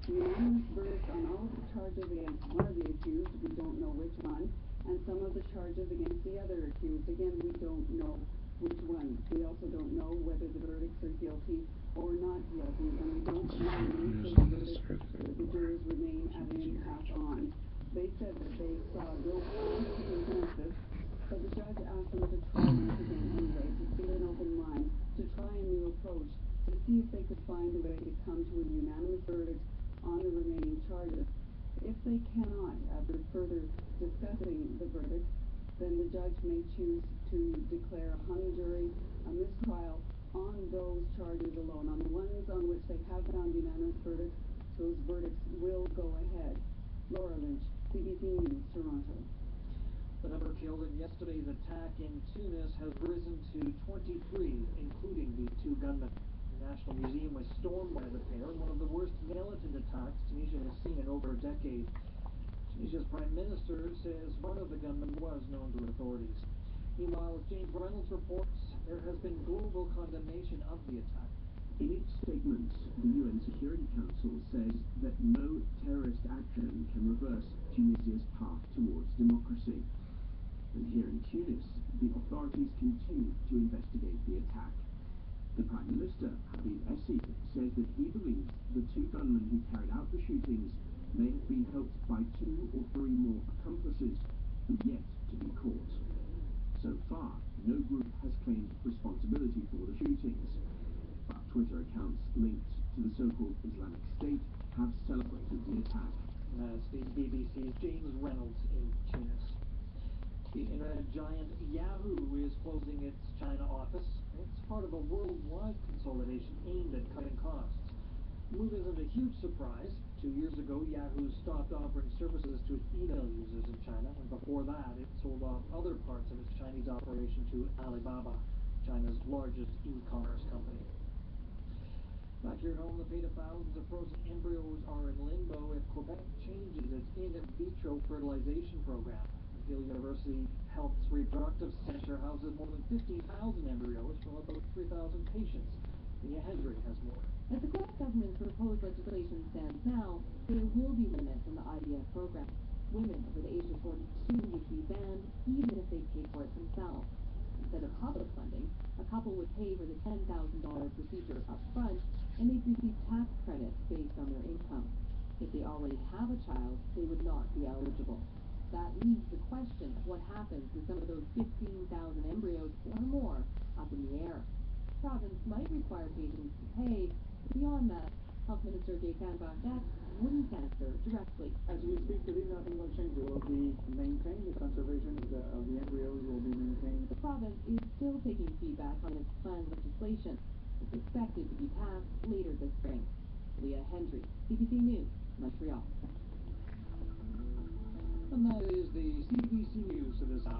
The unanimous verdict on all of the charges against one of the accused, we don't know which one, and some of the charges against the other accused, again, we don't know which one. We also don't know whether the verdicts are guilty or not guilty, and we don't know the verdicts that the jurors remain at an impasse on. They said that they saw no cause to present this, but the judge asked them to try once again anyway, to keep an open mind, to try a new approach, to see if they could find a way to come to a unanimous verdict on the remaining charges. If they cannot, after further discussing the verdict, then the judge may choose to declare a hung jury, a mistrial on those charges alone. On the ones on which they have found unanimous verdicts, those verdicts will go ahead. Laura Lynch, CBC News, Toronto. The number killed in yesterday's attack in Tunis has risen to 23, including the two gunmen. The National Museum was stormed by the pair, one of the worst militant attacks Tunisia has seen in over a decade. Tunisia's Prime Minister says one of the gunmen was known to authorities. Meanwhile, as James Reynolds reports, there has been global condemnation of the attack. In its statement, the UN Security Council says that no terrorist action can reverse Tunisia's path towards democracy. And here in Tunis, the authorities continue to investigate the attack. The Prime Minister, Habib Esseb, says that he believes the two gunmen who carried out the shootings may have been helped by 2 or 3 more accomplices who yet to be caught. So far, no group has claimed responsibility for the shootings, but Twitter accounts linked to the so-called Islamic State have celebrated the attack. That's the BBC's James Reynolds in Tunis. The internet giant Yahoo is closing its China office. It's part of a worldwide consolidation aimed at cutting costs. The move isn't a huge surprise. 2 years ago, Yahoo stopped offering services to its email users in China, and before that, it sold off other parts of its Chinese operation to Alibaba, China's largest e-commerce company. Back here at home, the fate of thousands of frozen embryos are in limbo if Quebec changes its in vitro fertilization program. McGill University Health's reproductive center houses more than 15,000 embryos from about 3,000 patients. Mia Hendry has more. As the Quebec government's proposed legislation stands now, there will be limits on the IVF program. Women over the age of 42 would be banned even if they paid for it themselves. Instead of public funding, a couple would pay for the $10,000 procedure up front, and they'd receive tax credits based on their income. If they already have a child, they would not be eligible. That leaves the question of what happens with some of those 15,000 embryos or more up in the air. The province might require patients to pay. Beyond that, Health Minister Gaetan Bardac wouldn't answer directly. As we speak today, nothing will change. It will be maintained. The conservation of the embryos will be maintained. The province is still taking feedback on its planned legislation. It's expected to be passed later this spring. Leah Hendry, CBC News, Montreal. And that is the CBC News for this hour.